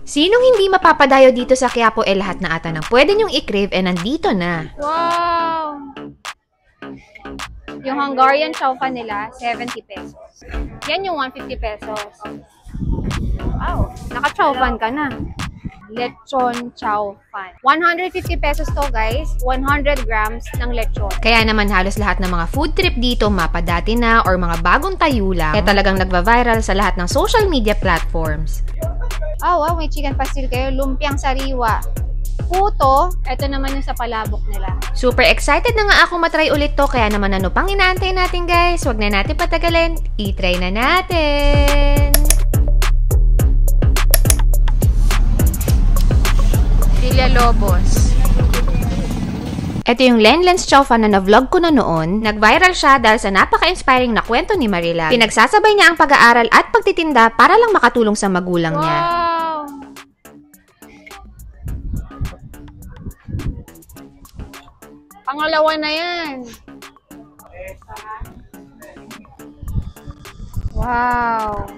Sinong hindi mapapadayo dito sa Quiapo? Lahat na ata ng pwede nyong i-crave nandito na. Wow! Yung Hungarian chow fan nila, 70 pesos. Yan yung 150 pesos. Wow! Naka-chow fan ka na. Lechon chow fan. 150 pesos to guys. 100 grams ng lechon. Kaya naman halos lahat ng mga food trip dito mapadati na or mga bagong tayo lang. Kaya talagang nagva-viral sa lahat ng social media platforms. Oh wow, may chicken pastil kayo. Lumpiang sariwa. Puto, ito naman yung sa palabok nila. Super excited na nga ako matry ulit to. Kaya naman ano pang inaantay natin guys? Huwag na natin patagalin. I-try na natin! Villalobos. Ito yung Lenlen's Chow Fan na na-vlog ko na noon. Nag-viral siya dahil sa napaka-inspiring na kwento ni Marilag. Pinagsasabay niya ang pag-aaral at pagtitinda para lang makatulong sa magulang niya. Wow! Pangalawa na yan. Wow!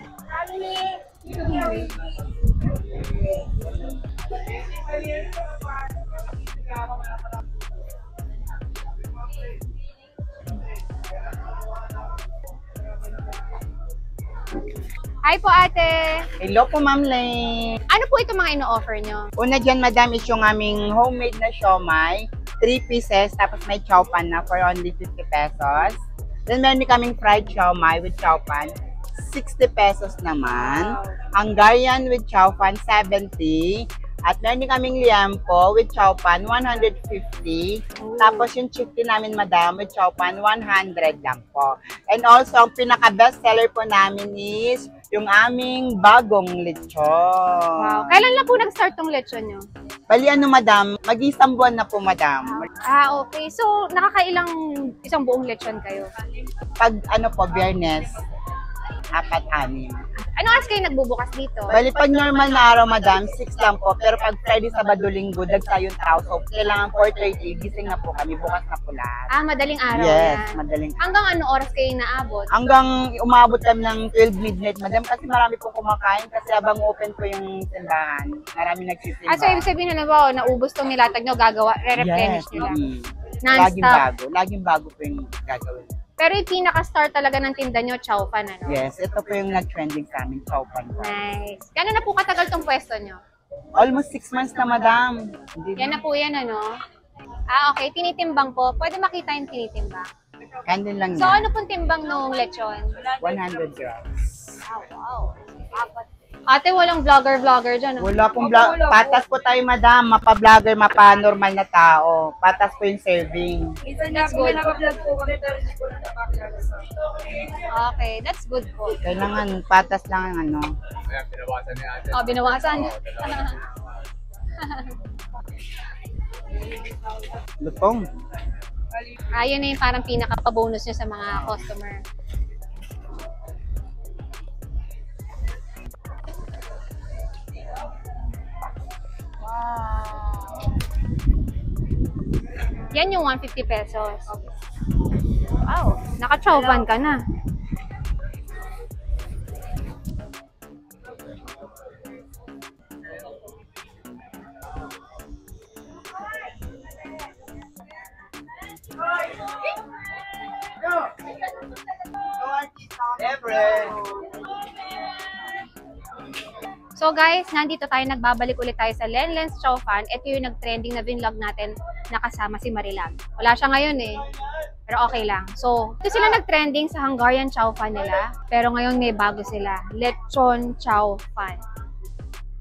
Hi po ate! Hello po, Ma'am Lane. Ano po ito mga ino-offer nyo? Una dyan, madam, is yung aming homemade na siomai. 3 pieces, tapos may chow pan na for only 50 pesos. Then meron kaming fried siomai with chow pan, 60 pesos naman. Hungarian with chow pan, 70. At meron kaming liampo with chow pan, 150. Tapos yung chicken namin, madam, with chow pan, 100 lang po. And also, ang pinaka-best seller po namin is yung aming bagong lechon. Wow! Kailan lang po nag-start tong lechon nyo? Bali ano, madam, mag-isang buwan na po, madam. Ah, okay. So, nakakailang isang buong lechon kayo? Pag ano po, Biyernes, 4-6. Ano oras kayo nagbubukas dito? Bali pag normal na araw, madam, 6 lang po. Pero pag Friday, Sabado, Linggo, dagsa yung tao. So, kailangan 4:30, gising na po kami, bukas na po lahat. Ah, madaling araw Yes, yan. madaling. Hanggang ano oras kayo naabot? Hanggang umabot kami ng 12 midnight, madam, kasi marami pong kumakain kasi habang open po yung tindahan. Marami nagsisimba. Ah, so ibig sabihin na ba, naubos tong nilatag nyo, gagawa, re-replenish Yes, nyo lang? laging Non-stop. bago. Laging bago po yung gagawin. Pero yung pinaka-start talaga ng tinda nyo, chow fan, ano? Yes, ito po yung nag-trending sa amin, chow pan. Nice. Gano'n na po katagal tong pwesto nyo? Almost 6 months na, madam. Hindi Yan na po yan, ano? Ah, okay. Tinitimbang po. Pwede makita yung tinitimbang. Candle lang So, yan. ano pong timbang nung lechon? 100 grams. Ah, wow. Apat. Ate, walang vlogger dyan, no? Wala pong vlog. Patas po tayo, madam. Mapa-vlogger, mapa-normal na tao. Patas po yung serving. That's good. Okay, that's good po. Kailangan patas lang ang ano. Oh, binawasan. Lutong. Ayun na yung parang pinaka-bonus nyo sa mga customer. Yan yung 150 pesos. Wow, naka-chow fan ka na. So guys, nandito tayo, nagbabalik ulit tayo sa Lenlen's Chow Fan. Ito yung nag-trending na vlog natin na kasama si Marilag. Wala siya ngayon eh. Pero okay lang. So, ito sila nag-trending sa Hungarian Chow Fan nila. Pero ngayon may bago sila. Lechon Chow Fan.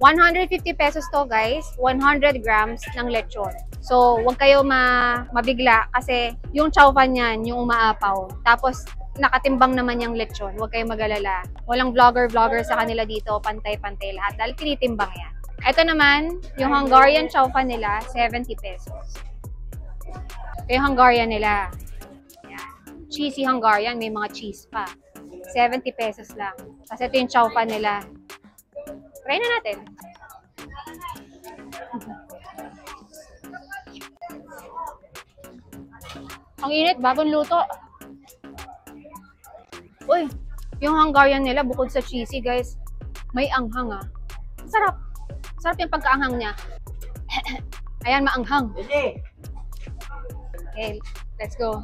150 pesos to guys. 100 grams ng lechon. So, huwag kayo mabigla kasi yung chow fan yan, yung umaapaw. Tapos, nakatimbang naman yung lechon. Huwag kayong mag-alala. Walang vlogger sa kanila dito. Pantay-pantay lahat. Dahil tinitimbang yan. Ito naman, yung Hungarian chow fan nila, 70 pesos. Ito yung Hungarian nila. Yan. Cheesy Hungarian. May mga cheese pa. 70 pesos lang. Kasi ito yung chow fan nila. Try na natin. Ang init. Bagong luto. Uy, yung Hungarian nila bukod sa cheesy, guys, may anghang ah. Sarap. Sarap yung pagkaanghang niya. Ayan, maanghang. Okay, let's go.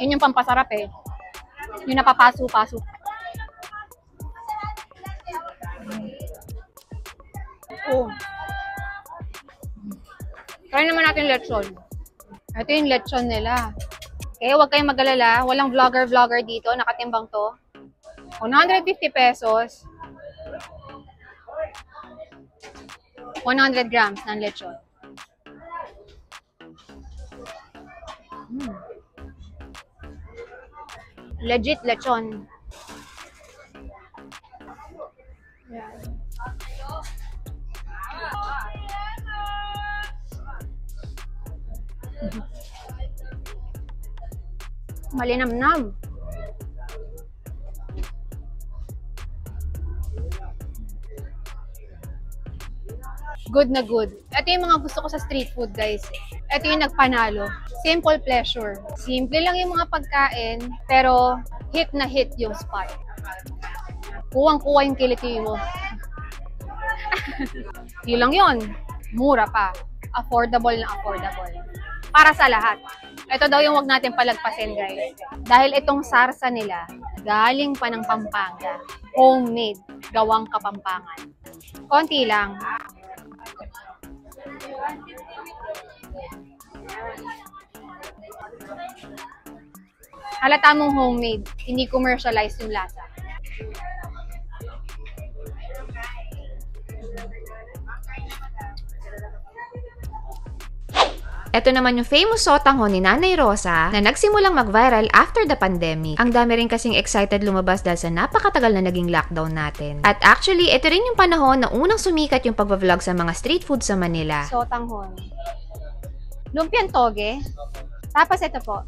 Yun yung pampasarap eh. Yung napapaso-paso. Oh. Try naman natin lechon. Ito yung lechon nila. Okay, huwag kayong mag-alala. Walang vlogger dito. Nakatimbang to. 150 pesos. 100 grams ng lechon. Legit lechon. Yan. Malinamnam. Good na good. Ito yung mga gusto ko sa street food, guys. Ito yung nagpanalo. Simple pleasure. Simple lang yung mga pagkain, pero hit na hit yung spot. Kuwang-kuwa yung kiliti mo. Yun lang yun. Mura pa. Affordable na affordable. Para sa lahat. Ito daw yung wag natin palagpasin, guys. Dahil itong sarsa nila, galing pa ng Pampanga. Homemade. Gawang Kapampangan. Konti lang. Halata mong homemade. Hindi commercialized yung lasa. Ito naman yung famous sotanghon ni Nanay Rosa na nagsimulang mag-viral after the pandemic. Ang dami rin kasing excited lumabas dahil sa napakatagal na naging lockdown natin. At actually, ito rin yung panahon na unang sumikat yung pagbablog sa mga street food sa Manila. Sotanghon. Lumpiang toge. Tapos ito po.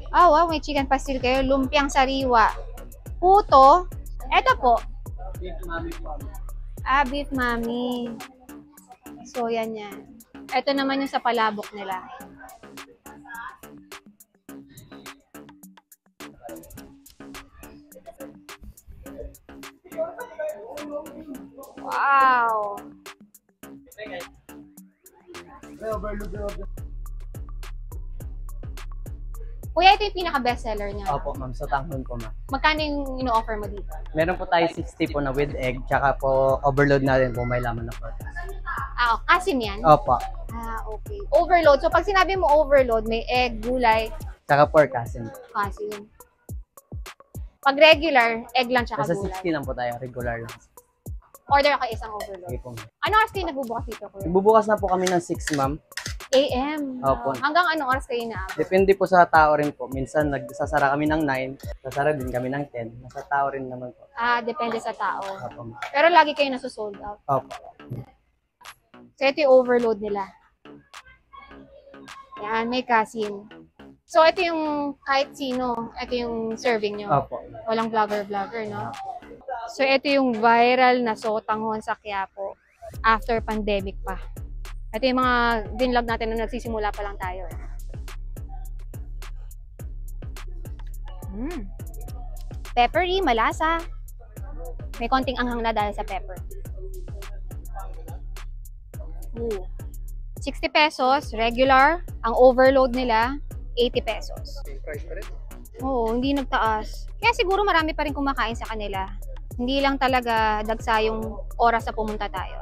Oh, wow, may chicken pastil kayo. Lumpiang sariwa. Puto. Ito po. Beef mami. So, yan yan. Ito naman yung sa palabok nila. Wow! Kuya, ito yung pinaka-bestseller niya. Opo, ma'am. Sotanghon po, ma'am. Magkano yung ino-offer mo dito? Meron po tayo 60 po na with egg, tsaka po overload natin po may laman na pork. Asin yan? Opo. Okay. Overload. So, pag sinabi mo overload, may egg, gulay, Tsaka pork asin. asin. Pag regular, egg lang tsaka Nasa gulay. 60 lang po tayo, regular lang. Order ako isang overload. Okay po, ma'am. Ano oras kayo nagbubukas dito, kuya? Bubukas na po kami ng 6, ma'am. AM. Opo. Hanggang anong oras kayo na? Depende po sa tao rin po. Minsan nagsasara kami ng 9, sasara din kami ng 10. Nasa tao rin naman po. Depende sa tao. Opo, ma'am. Pero lagi kayo nasusold out. Opo. So, ito yung overload nila. Yan, may kasin. So, ito yung kahit sino, ito yung serving nyo. Opo. Walang vlogger, no? So, ito yung viral na sotanghon sa Quiapo after pandemic pa. Ito yung mga dinlog natin na nagsisimula pa lang tayo. Peppery, malasa. May konting anghang na dahil sa pepper. 60 pesos, regular. Ang overload nila, 80 pesos. Oo, hindi nagtaas. Kaya siguro marami pa rin kumakain sa kanila. Hindi lang talaga dagsa yung oras na pumunta tayo.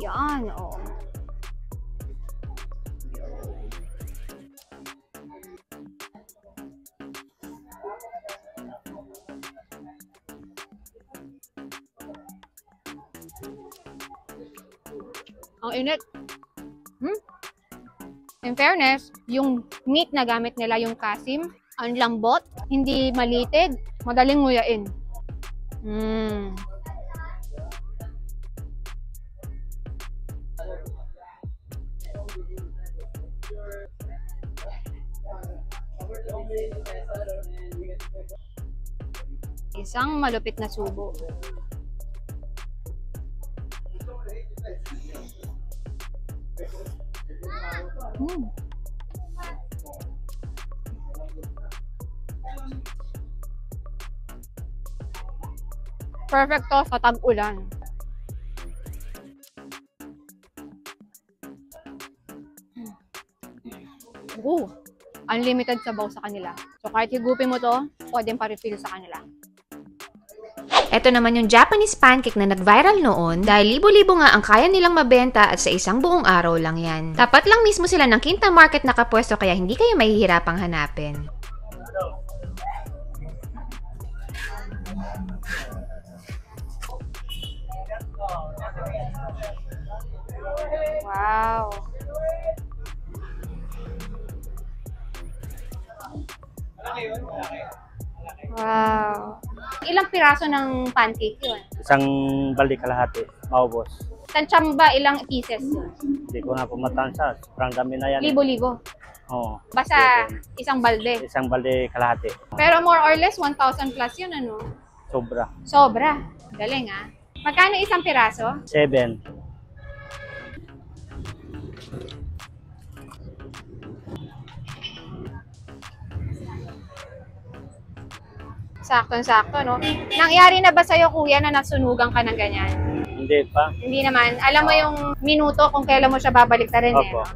Yan, oo. Ang init. In fairness, yung meat na gamit nila, yung kasim, ang lambot, hindi malitid, madaling nguyain. Isang malupit na subo. Perfect to sa tag-ulan. Ooh, unlimited sabaw sa kanila. So kahit higupin mo to, pwedeng pa-refill sa kanila. Ito naman yung Japanese pancake na nag-viral noon dahil libo-libo nga ang kaya nilang mabenta at sa isang buong araw lang yan. Tapat lang mismo sila ng Quinta Market nakapwesto kaya hindi kayo mahihirapang hanapin. Wow. Wow. Ilang piraso ng pancake yun? Isang balde kalahati, maubos. Tansyang ba ilang pieces yun? Hindi ko na pumatansya. Sobrang dami na yan. Libo-libo. Oo. Basta isang balde. Isang balde kalahati. Pero more or less, 1,000 plus yun, ano? Sobra. Sobra. Galing, ah. Magkano isang piraso? 7. Sakto-sakto, no? Nangyari na ba sa'yo, kuya, na nasunugan ka ng ganyan? Hindi pa. Hindi naman. Alam mo yung minuto kung kailan mo siya babalik rin, eh. Opo. No?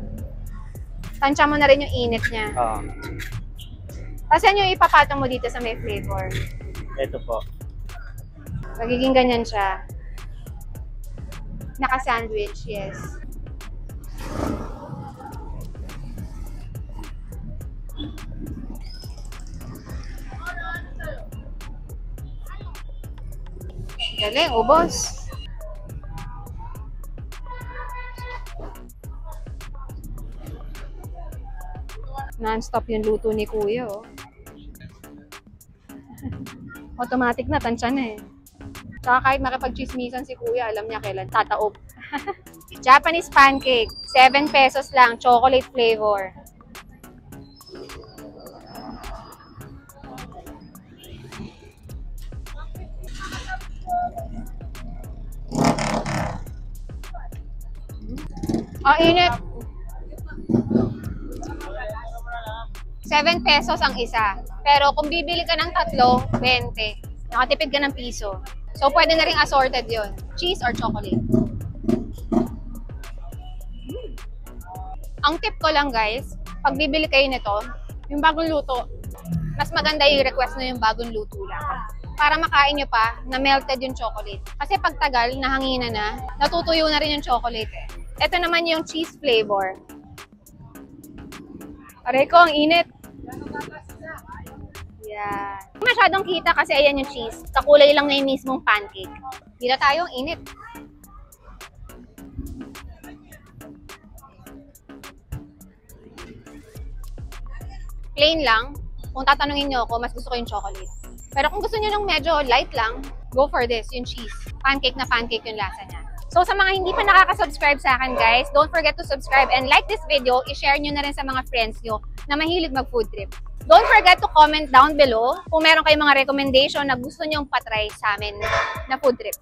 Tansya mo na rin yung init niya. Oo. Pasan yung ipapatong mo dito sa may flavor? Ito po. Magiging ganyan siya. Naka-sandwich, yes. Galing, ubos. Non-stop yung luto ni kuya, oh. Automatic na, tansya na eh. Saka kahit makipag-chismisan si kuya, alam niya kailan tataob. Japanese pancake, 7 pesos lang, chocolate flavor. Ang init. 7 pesos ang isa. Pero kung bibili ka ng tatlo, 20. Nakatipid ka ng piso. So, pwede na rin assorted yon, cheese or chocolate. Ang tip ko lang, guys, pag bibili kayo nito, yung bagong luto, mas maganda i-request nyo yung bagong luto lang. Para makain nyo pa na melted yung chocolate. Kasi pag tagal, nahangina na, natutuyo na rin yung chocolate eh. Ito naman yung cheese flavor. Aray ko, ang init. Yan. Hindi masyadong kita kasi ayan yung cheese. Kakulay lang na yung mismong pancake. Dito tayo, ang init. Plain lang. Kung tatanungin nyo ako, mas gusto ko yung chocolate. Pero kung gusto nyo ng medyo light lang, go for this, yung cheese. Pancake na pancake yung lasa niya. So sa mga hindi pa nakaka-subscribe sa akin, guys, don't forget to subscribe and like this video. I-share nyo na rin sa mga friends nyo na mahilig mag-food trip. Don't forget to comment down below kung meron kayong mga recommendation na gusto nyong patry sa amin na food trip.